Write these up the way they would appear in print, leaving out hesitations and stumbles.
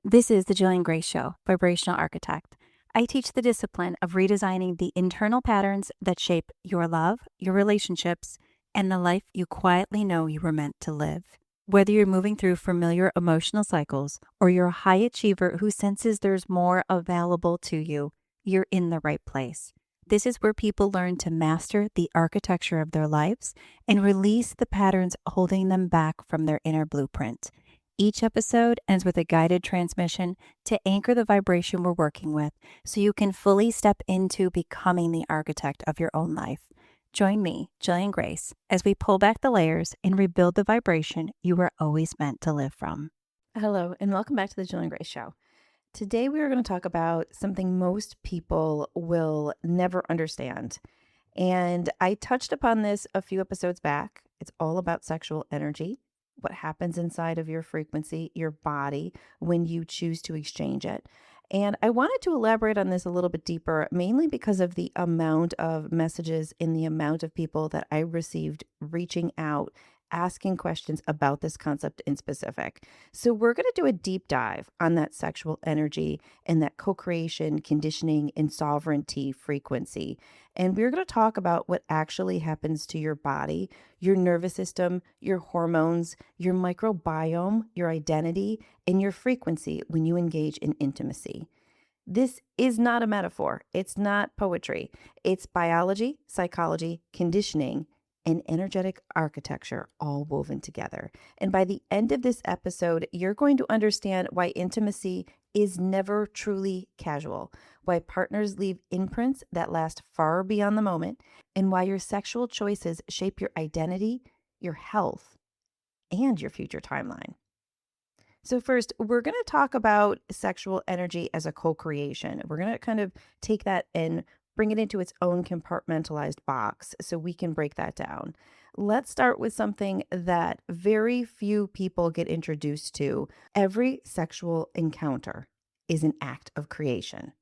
This is the Jillian Greyse Show, Vibrational Architect. I teach the discipline of redesigning the internal patterns that shape your love, your relationships, and the life you quietly know you were meant to live. Whether you're moving through familiar emotional cycles or you're a high achiever who senses there's more available to you, you're in the right place. This is where people learn to master the architecture of their lives and release the patterns holding them back from their inner blueprint. Each episode ends with a guided transmission to anchor the vibration we're working with so you can fully step into becoming the architect of your own life. Join me, Jillian Greyse, as we pull back the layers and rebuild the vibration you were always meant to live from. Hello, and welcome back to the Jillian Greyse Show. Today, we are going to talk about something most people will never understand. And I touched upon this a few episodes back. It's all about sexual energy, what happens inside of your frequency, your body, when you choose to exchange it. And I wanted to elaborate on this a little bit deeper, mainly because of the amount of messages and the amount of people that I received reaching out, asking questions about this concept in specific. So we're going to do a deep dive on that sexual energy and that co-creation, conditioning, and sovereignty frequency. And we're going to talk about what actually happens to your body, your nervous system, your hormones, your microbiome, your identity, and your frequency when you engage in intimacy. This is not a metaphor. It's not poetry. It's biology, psychology, conditioning, and energetic architecture all woven together. And by the end of this episode, you're going to understand why intimacy is never truly casual, why partners leave imprints that last far beyond the moment, and why your sexual choices shape your identity, your health, and your future timeline. So first, we're going to talk about sexual energy as a co-creation. We're going to kind of take that and bring it into its own compartmentalized box so we can break that down. Let's start with something that very few people get introduced to. Every sexual encounter is an act of creation.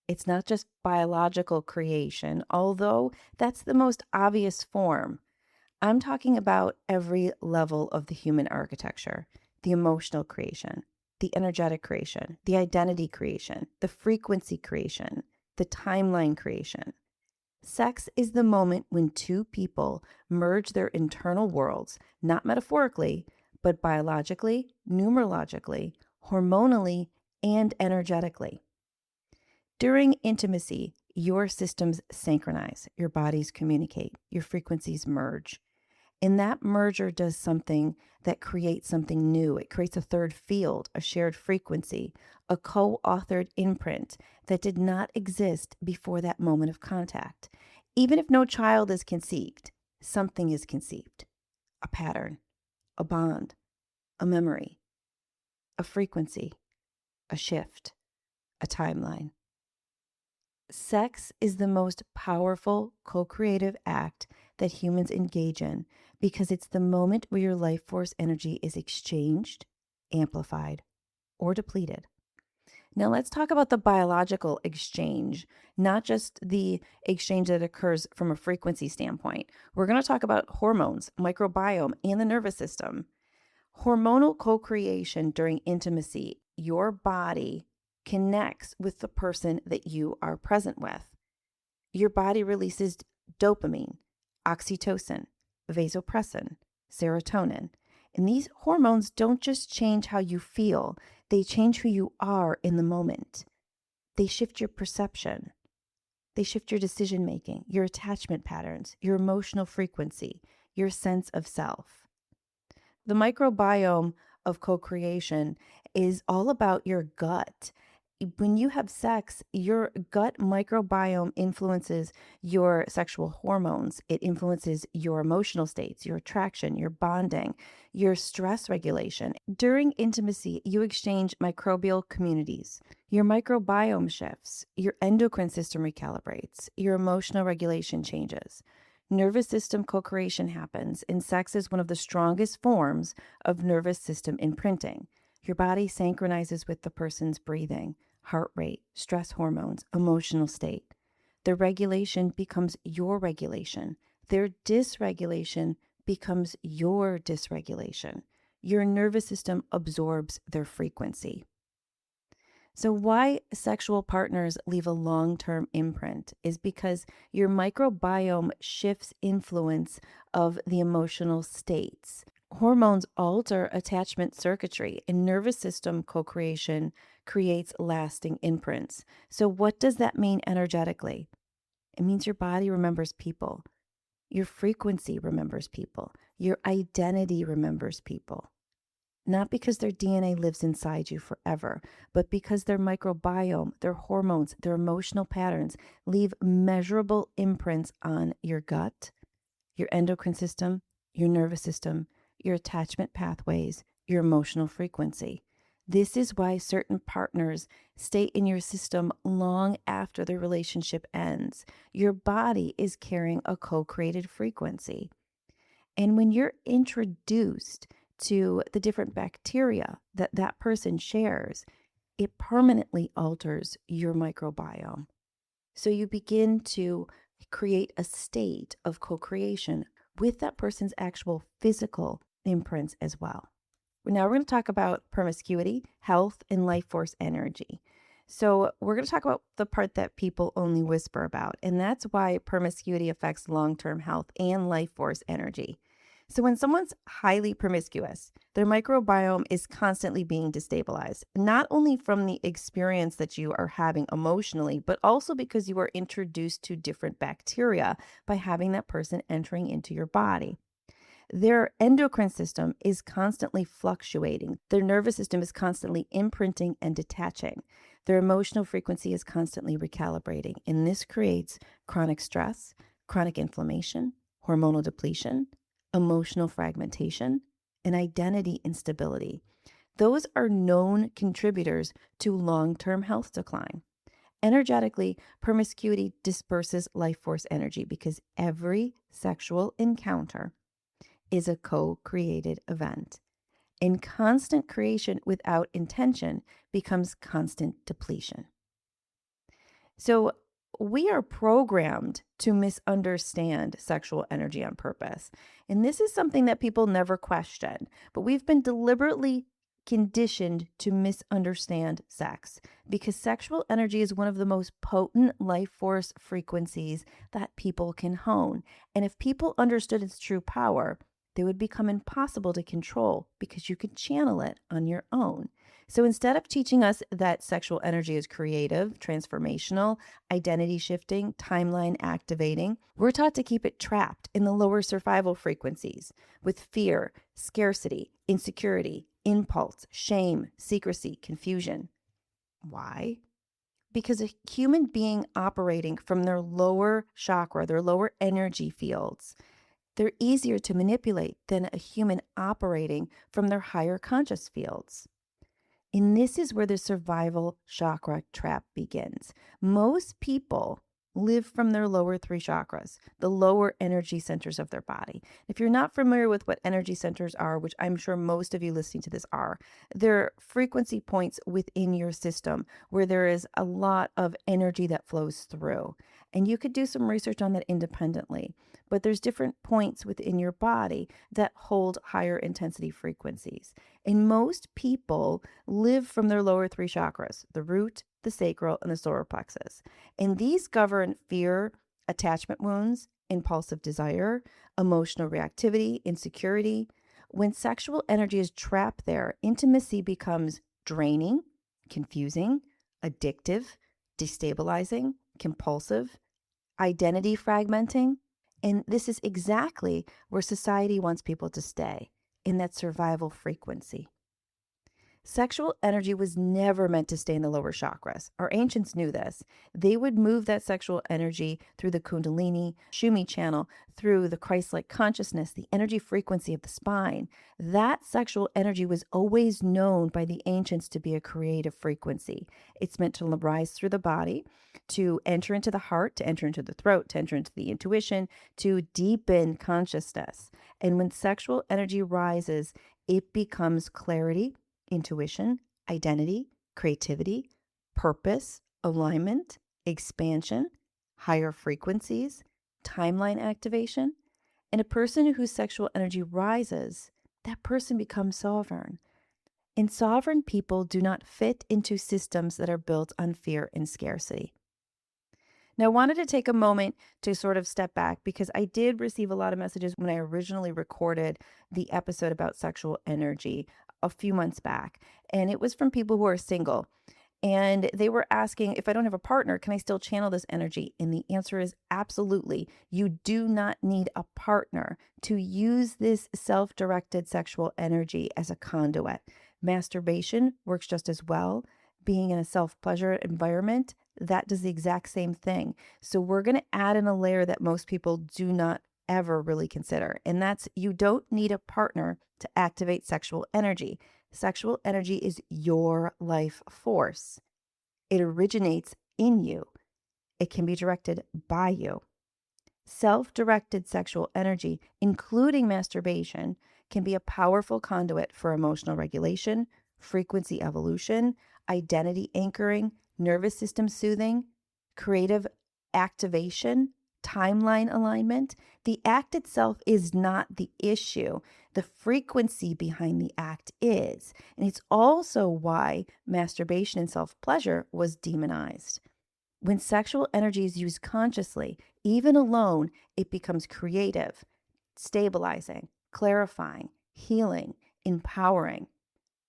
It's not just biological creation, although that's the most obvious form. I'm talking about every level of the human architecture: the emotional creation, the energetic creation, the identity creation, the frequency creation, the timeline creation. Sex is the moment when two people merge their internal worlds, not metaphorically, but biologically, numerologically, hormonally, and energetically. During intimacy, your systems synchronize, your bodies communicate, your frequencies merge. And that merger does something that creates something new. It creates a third field, a shared frequency, a co-authored imprint that did not exist before that moment of contact. Even if no child is conceived, something is conceived: a pattern, a bond, a memory, a frequency, a shift, a timeline. Sex is the most powerful co-creative act that humans engage in because it's the moment where your life force energy is exchanged, amplified, or depleted. Now let's talk about the biological exchange, not just the exchange that occurs from a frequency standpoint. We're going to talk about hormones, microbiome, and the nervous system. Hormonal co-creation during intimacy, your body connects with the person that you are present with. Your body releases dopamine, oxytocin, vasopressin, serotonin. And these hormones don't just change how you feel, they change who you are in the moment. They shift your perception. They shift your decision making, your attachment patterns, your emotional frequency, your sense of self. The microbiome of co-creation is all about your gut. When you have sex, your gut microbiome influences your sexual hormones. It influences your emotional states, your attraction, your bonding, your stress regulation. During intimacy, you exchange microbial communities. Your microbiome shifts, your endocrine system recalibrates, your emotional regulation changes. Nervous system co-creation happens, and sex is one of the strongest forms of nervous system imprinting. Your body synchronizes with the person's breathing, heart rate, stress hormones, emotional state. Their regulation becomes your regulation. Their dysregulation becomes your dysregulation. Your nervous system absorbs their frequency. So, why sexual partners leave a long term imprint is because your microbiome shifts influence of the emotional states. Hormones alter attachment circuitry, and nervous system co creation creates lasting imprints. So, what does that mean energetically? It means your body remembers people, your frequency remembers people, your identity remembers people. Not because their DNA lives inside you forever, but because their microbiome, their hormones, their emotional patterns leave measurable imprints on your gut, your endocrine system, your nervous system, your attachment pathways, your emotional frequency. This is why certain partners stay in your system long after the relationship ends. Your body is carrying a co created frequency. And when you're introduced to the different bacteria that that person shares, it permanently alters your microbiome. So you begin to create a state of co creation with that person's actual physical imprints as well. Now we're going to talk about promiscuity, health, and life force energy. So we're going to talk about the part that people only whisper about, and that's why promiscuity affects long-term health and life force energy. So when someone's highly promiscuous, their microbiome is constantly being destabilized, not only from the experience that you are having emotionally, but also because you are introduced to different bacteria by having that person entering into your body. Their endocrine system is constantly fluctuating. Their nervous system is constantly imprinting and detaching. Their emotional frequency is constantly recalibrating. And this creates chronic stress, chronic inflammation, hormonal depletion, emotional fragmentation, and identity instability. Those are known contributors to long term health decline. Energetically, promiscuity disperses life force energy because every sexual encounter is a co created event. And constant creation without intention becomes constant depletion. So, we are programmed to misunderstand sexual energy on purpose. And this is something that people never question, but we've been deliberately conditioned to misunderstand sex because sexual energy is one of the most potent life force frequencies that people can hone. And if people understood its true power, they would become impossible to control because you could channel it on your own. So instead of teaching us that sexual energy is creative, transformational, identity shifting, timeline activating, we're taught to keep it trapped in the lower survival frequencies with fear, scarcity, insecurity, impulse, shame, secrecy, confusion. Why? Because a human being operating from their lower chakra, their lower energy fields, they're easier to manipulate than a human operating from their higher conscious fields. And this is where the survival chakra trap begins. Most people live from their lower three chakras, the lower energy centers of their body. If you're not familiar with what energy centers are, which I'm sure most of you listening to this are, they're frequency points within your system where there is a lot of energy that flows through. And you could do some research on that independently, but there's different points within your body that hold higher intensity frequencies. And most people live from their lower three chakras, the root, the sacral, and the solar plexus. And these govern fear, attachment wounds, impulsive desire, emotional reactivity, insecurity. When sexual energy is trapped there, intimacy becomes draining, confusing, addictive, destabilizing, compulsive, identity fragmenting. And this is exactly where society wants people to stay, in that survival frequency. Sexual energy was never meant to stay in the lower chakras. Our ancients knew this. They would move that sexual energy through the Kundalini, Shumi channel, through the Christ-like consciousness, the energy frequency of the spine. That sexual energy was always known by the ancients to be a creative frequency. It's meant to rise through the body, to enter into the heart, to enter into the throat, to enter into the intuition, to deepen consciousness. And when sexual energy rises, it becomes clarity, intuition, identity, creativity, purpose, alignment, expansion, higher frequencies, timeline activation. And a person whose sexual energy rises, that person becomes sovereign. And sovereign people do not fit into systems that are built on fear and scarcity. Now, I wanted to take a moment to sort of step back because I did receive a lot of messages when I originally recorded the episode about sexual energy a few months back. And it was from people who are single. And they were asking, if I don't have a partner, can I still channel this energy? And the answer is absolutely. You do not need a partner to use this self directed sexual energy as a conduit. Masturbation works just as well. Being in a self pleasure environment, that does the exact same thing. So we're going to add in a layer that most people do not ever really consider. And that's you don't need a partner to activate sexual energy. Sexual energy is your life force. It originates in you. It can be directed by you. Self directed sexual energy, including masturbation, can be a powerful conduit for emotional regulation, frequency evolution, identity anchoring, nervous system soothing, creative activation, timeline alignment. The act itself is not the issue. The frequency behind the act is. And it's also why masturbation and self pleasure was demonized. When sexual energy is used consciously, even alone, it becomes creative, stabilizing, clarifying, healing, empowering.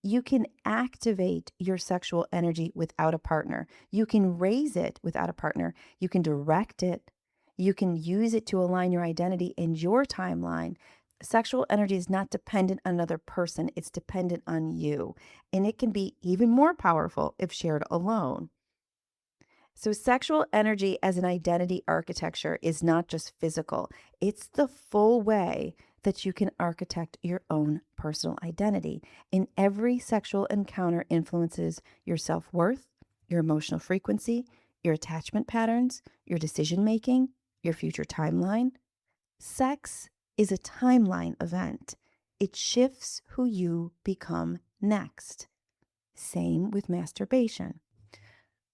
You can activate your sexual energy without a partner. You can raise it without a partner. You can direct it. You can use it to align your identity and your timeline. Sexual energy is not dependent on another person, it's dependent on you. And it can be even more powerful if shared alone. So, sexual energy as an identity architecture is not just physical, it's the full way that you can architect your own personal identity. And every sexual encounter influences your self worth, your emotional frequency, your attachment patterns, your decision making, your future timeline. Sex is a timeline event, it shifts who you become next. Same with masturbation.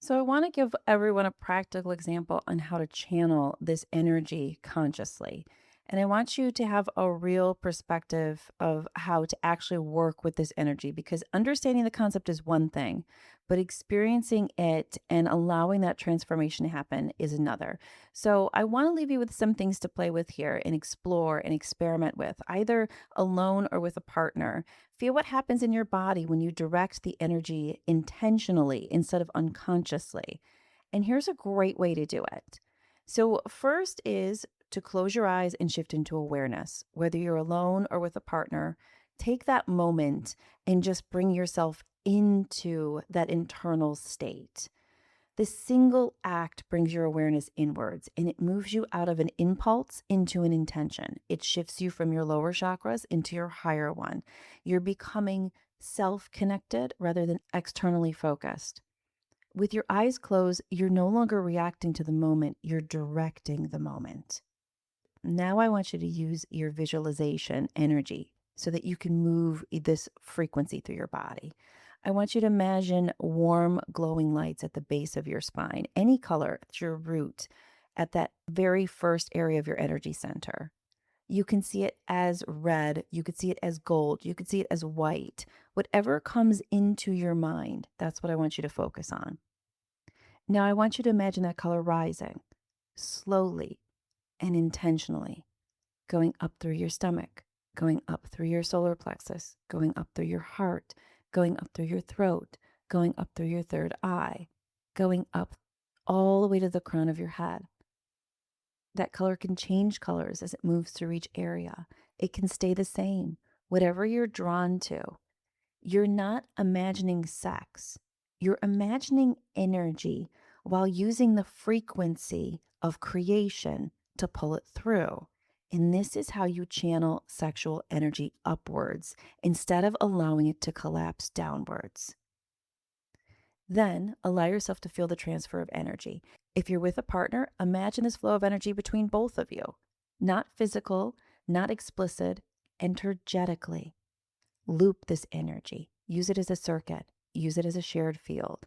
So, I want to give everyone a practical example on how to channel this energy consciously. And I want you to have a real perspective of how to actually work with this energy because understanding the concept is one thing, but experiencing it and allowing that transformation to happen is another. So, I want to leave you with some things to play with here and explore and experiment with, either alone or with a partner. Feel what happens in your body when you direct the energy intentionally instead of unconsciously. And here's a great way to do it. So, first is to close your eyes and shift into awareness. Whether you're alone or with a partner, take that moment and just bring yourself into that internal state. This single act brings your awareness inwards and it moves you out of an impulse into an intention. It shifts you from your lower chakras into your higher one. You're becoming self connected rather than externally focused. With your eyes closed, you're no longer reacting to the moment, you're directing the moment. Now, I want you to use your visualization energy so that you can move this frequency through your body. I want you to imagine warm, glowing lights at the base of your spine, any color at your root, at that very first area of your energy center. You can see it as red, you could see it as gold, you could see it as white. Whatever comes into your mind, that's what I want you to focus on. Now, I want you to imagine that color rising slowly and intentionally, going up through your stomach, going up through your solar plexus, going up through your heart, going up through your throat, going up through your third eye, going up all the way to the crown of your head. That color can change colors as it moves through each area. It can stay the same, whatever you're drawn to. You're not imagining sex. You're imagining energy while using the frequency of creation to pull it through. And this is how you channel sexual energy upwards instead of allowing it to collapse downwards. Then allow yourself to feel the transfer of energy. If you're with a partner, imagine this flow of energy between both of you. Not physical, not explicit, energetically. Loop this energy. Use it as a circuit. Use it as a shared field.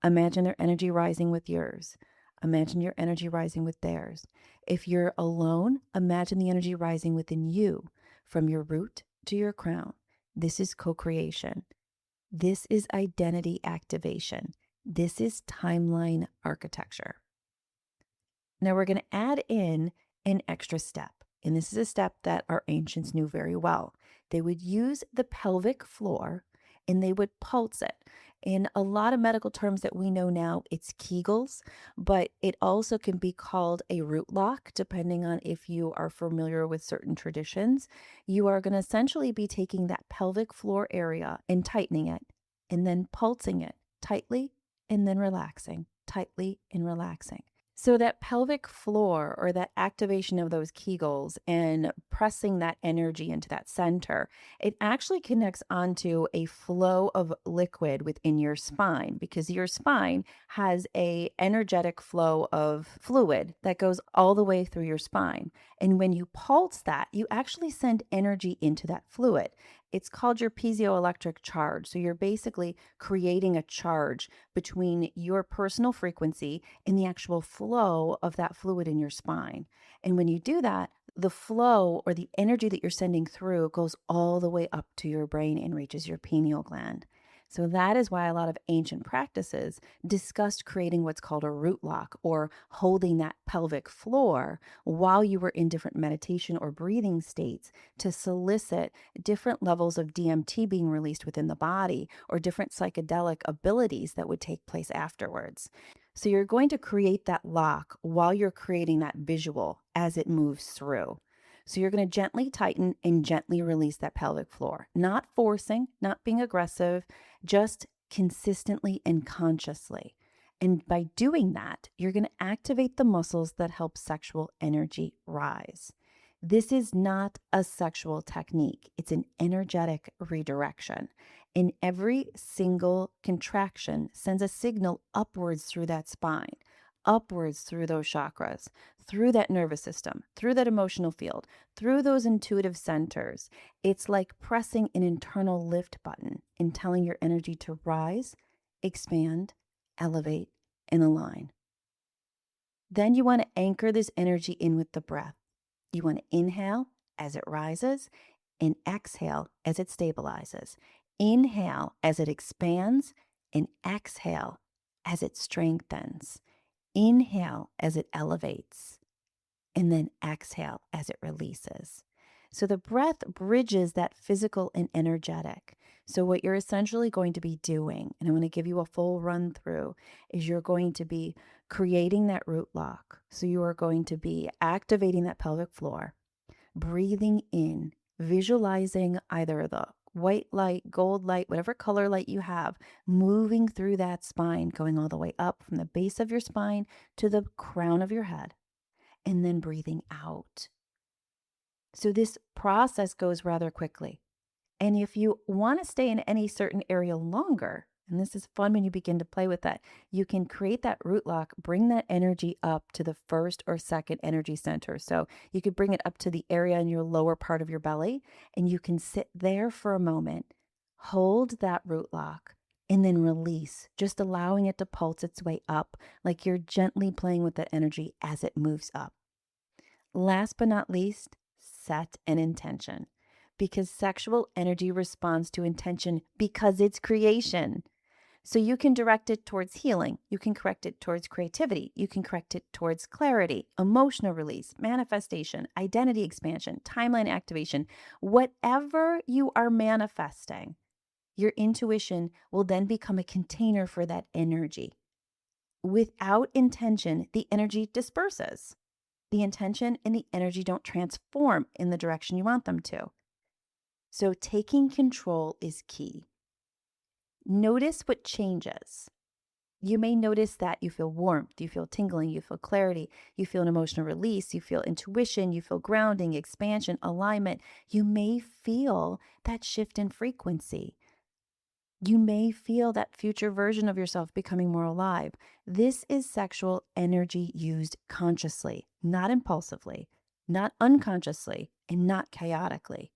Imagine their energy rising with yours. Imagine your energy rising with theirs. If you're alone, imagine the energy rising within you from your root to your crown. This is co-creation. This is identity activation. This is timeline architecture. Now we're going to add in an extra step. And this is a step that our ancients knew very well. They would use the pelvic floor and they would pulse it. In a lot of medical terms that we know now, it's Kegels, but it also can be called a root lock, depending on if you are familiar with certain traditions. You are going to essentially be taking that pelvic floor area and tightening it, and then pulsing it tightly, and then relaxing, tightly and relaxing. So that pelvic floor, or that activation of those Kegels and pressing that energy into that center, it actually connects onto a flow of liquid within your spine, because your spine has a energetic flow of fluid that goes all the way through your spine. And when you pulse that, you actually send energy into that fluid. It's called your piezoelectric charge. So you're basically creating a charge between your personal frequency in the actual flow of that fluid in your spine. And when you do that, the flow or the energy that you're sending through goes all the way up to your brain and reaches your pineal gland. So that is why a lot of ancient practices discussed creating what's called a root lock, or holding that pelvic floor while you were in different meditation or breathing states to solicit different levels of DMT being released within the body, or different psychedelic abilities that would take place afterwards. So you're going to create that lock while you're creating that visual as it moves through. So you're going to gently tighten and gently release that pelvic floor, not forcing, not being aggressive, just consistently and consciously. And by doing that, you're going to activate the muscles that help sexual energy rise. This is not a sexual technique. It's an energetic redirection. And every single contraction sends a signal upwards through that spine, upwards through those chakras, through that nervous system, through that emotional field, through those intuitive centers. It's like pressing an internal lift button and telling your energy to rise, expand, elevate, and align. Then you want to anchor this energy in with the breath. You want to inhale as it rises and exhale as it stabilizes. Inhale as it expands and exhale as it strengthens. Inhale as it elevates, and then exhale as it releases. So the breath bridges that physical and energetic. So what you're essentially going to be doing, and I'm going to give you a full run through, is you're going to be creating that root lock. So you are going to be activating that pelvic floor, breathing in, visualizing either the white light, gold light, whatever color light you have, moving through that spine, going all the way up from the base of your spine to the crown of your head, and then breathing out. So this process goes rather quickly. And if you want to stay in any certain area longer, and this is fun when you begin to play with that, you can create that root lock, bring that energy up to the first or second energy center. So you could bring it up to the area in your lower part of your belly, and you can sit there for a moment, hold that root lock, and then release, just allowing it to pulse its way up, like you're gently playing with that energy as it moves up. Last but not least, set an intention, because sexual energy responds to intention because it's creation. So you can direct it towards healing. You can correct it towards creativity. You can correct it towards clarity, emotional release, manifestation, identity expansion, timeline activation. Whatever you are manifesting, your intuition will then become a container for that energy. Without intention, the energy disperses. The intention and the energy don't transform in the direction you want them to. So taking control is key. Notice what changes. You may notice that you feel warmth, you feel tingling, you feel clarity, you feel an emotional release, you feel intuition, you feel grounding, expansion, alignment. You may feel that shift in frequency. You may feel that future version of yourself becoming more alive. This is sexual energy used consciously, not impulsively, not unconsciously, and not chaotically.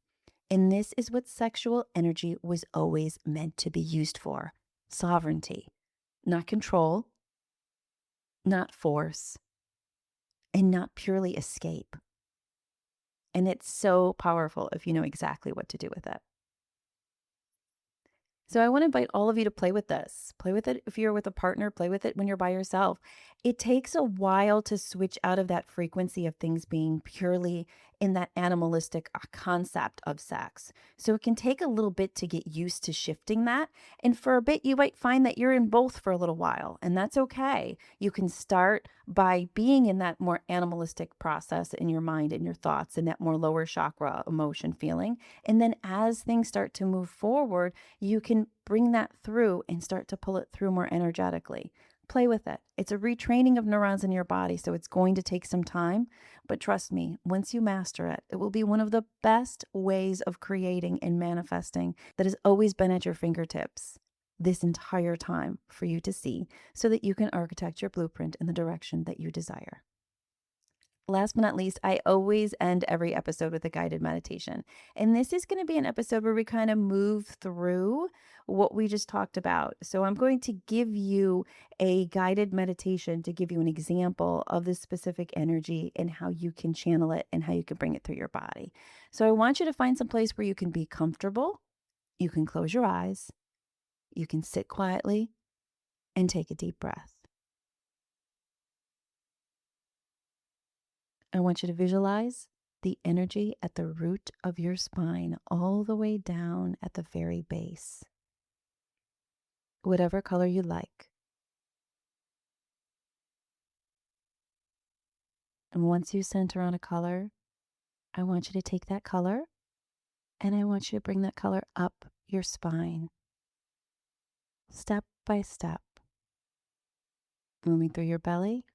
And this is what sexual energy was always meant to be used for: sovereignty, not control, not force, and not purely escape. And it's so powerful if you know exactly what to do with it. So I want to invite all of you to play with this. Play with it if you're with a partner, play with it when you're by yourself. It takes a while to switch out of that frequency of things being purely in that animalistic concept of sex. So it can take a little bit to get used to shifting that. And for a bit, you might find that you're in both for a little while, and that's okay. You can start by being in that more animalistic process in your mind and your thoughts and that more lower chakra emotion feeling. And then as things start to move forward, you can bring that through and start to pull it through more energetically. Play with it. It's a retraining of neurons in your body, so it's going to take some time. But trust me, once you master it, it will be one of the best ways of creating and manifesting that has always been at your fingertips this entire time for you to see so that you can architect your blueprint in the direction that you desire. Last but not least, I always end every episode with a guided meditation. And this is going to be an episode where we kind of move through what we just talked about. So I'm going to give you a guided meditation to give you an example of this specific energy and how you can channel it and how you can bring it through your body. So I want you to find some place where you can be comfortable. You can close your eyes. You can sit quietly and take a deep breath. I want you to visualize the energy at the root of your spine, all the way down at the very base, whatever color you like. And once you center on a color, I want you to take that color and I want you to bring that color up your spine, step by step, moving through your belly,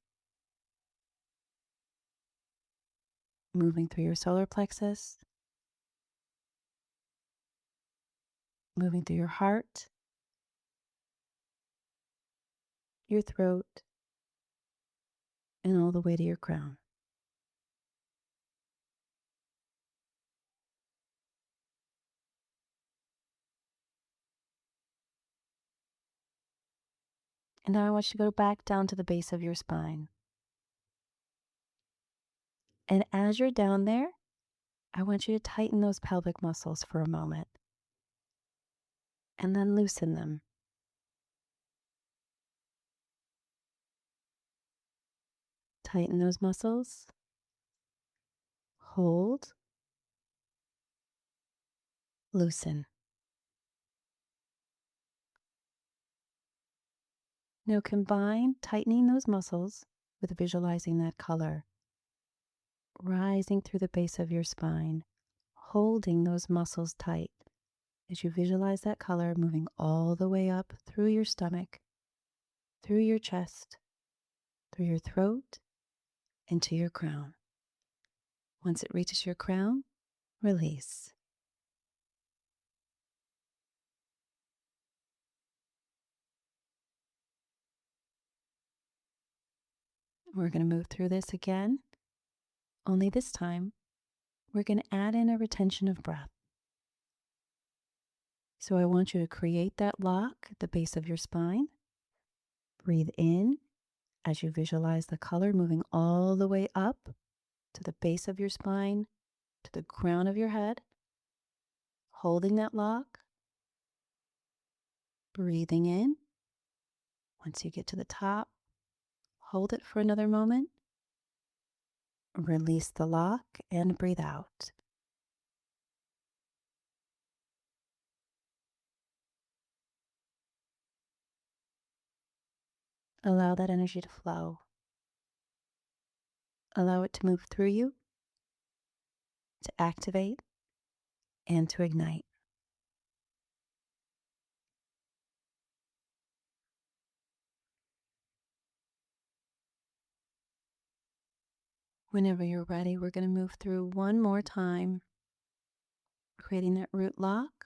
moving through your solar plexus, moving through your heart, your throat, and all the way to your crown. And now I want you to go back down to the base of your spine. And as you're down there, I want you to tighten those pelvic muscles for a moment and then loosen them. Tighten those muscles, hold, loosen. Now combine tightening those muscles with visualizing that color rising through the base of your spine, holding those muscles tight as you visualize that color moving all the way up through your stomach, through your chest, through your throat, into your crown. Once it reaches your crown, release. We're going to move through this again, only this time we're going to add in a retention of breath. So I want you to create that lock at the base of your spine. Breathe in as you visualize the color moving all the way up to the base of your spine, to the crown of your head, holding that lock. Breathing in. Once you get to the top, hold it for another moment. Release the lock and breathe out. Allow that energy to flow. Allow it to move through you, to activate, and to ignite. Whenever you're ready, we're going to move through one more time, creating that root lock,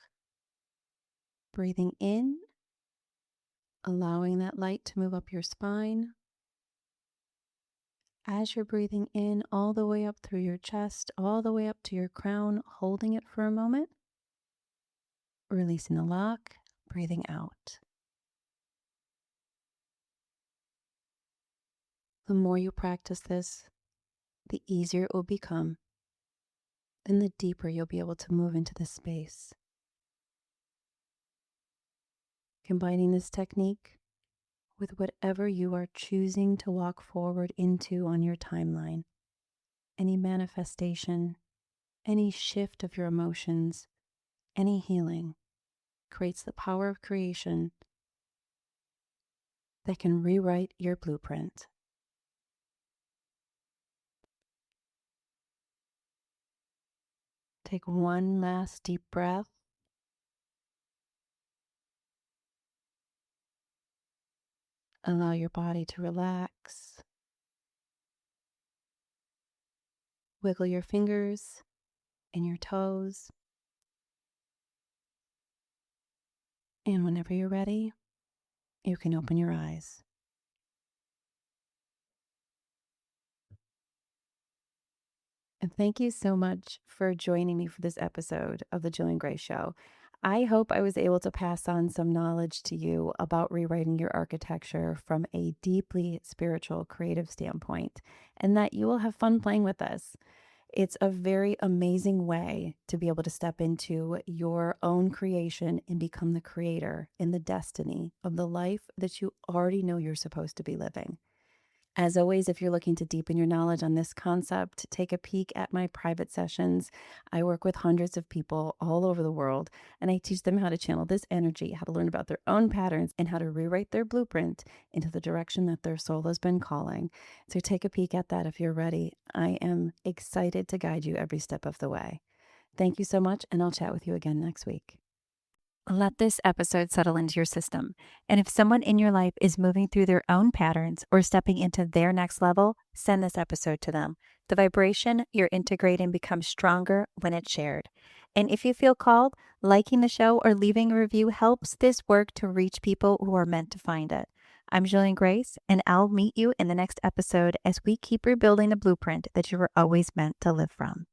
breathing in, allowing that light to move up your spine. As you're breathing in all the way up through your chest, all the way up to your crown, holding it for a moment, releasing the lock, breathing out. The more you practice this, the easier it will become, then the deeper you'll be able to move into this space. combining this technique with whatever you are choosing to walk forward into on your timeline. Any manifestation, any shift of your emotions, any healing creates the power of creation that can rewrite your blueprint. Take one last deep breath. Allow your body to relax. Wiggle your fingers and your toes. And whenever you're ready, you can open your eyes. And thank you so much for joining me for this episode of The Jillian Greyse Show. I hope I was able to pass on some knowledge to you about rewriting your architecture from a deeply spiritual, creative standpoint, and that you will have fun playing with this. It's a very amazing way to be able to step into your own creation and become the creator in the destiny of the life that you already know you're supposed to be living. As always, if you're looking to deepen your knowledge on this concept, take a peek at my private sessions. I work with hundreds of people all over the world, and I teach them how to channel this energy, how to learn about their own patterns, and how to rewrite their blueprint into the direction that their soul has been calling. So take a peek at that if you're ready. I am excited to guide you every step of the way. Thank you so much, and I'll chat with you again next week. Let this episode settle into your system. And if someone in your life is moving through their own patterns or stepping into their next level, send this episode to them. The vibration you're integrating becomes stronger when it's shared. And if you feel called, liking the show or leaving a review helps this work to reach people who are meant to find it. I'm Jillian Greyse, and I'll meet you in the next episode as we keep rebuilding the blueprint that you were always meant to live from.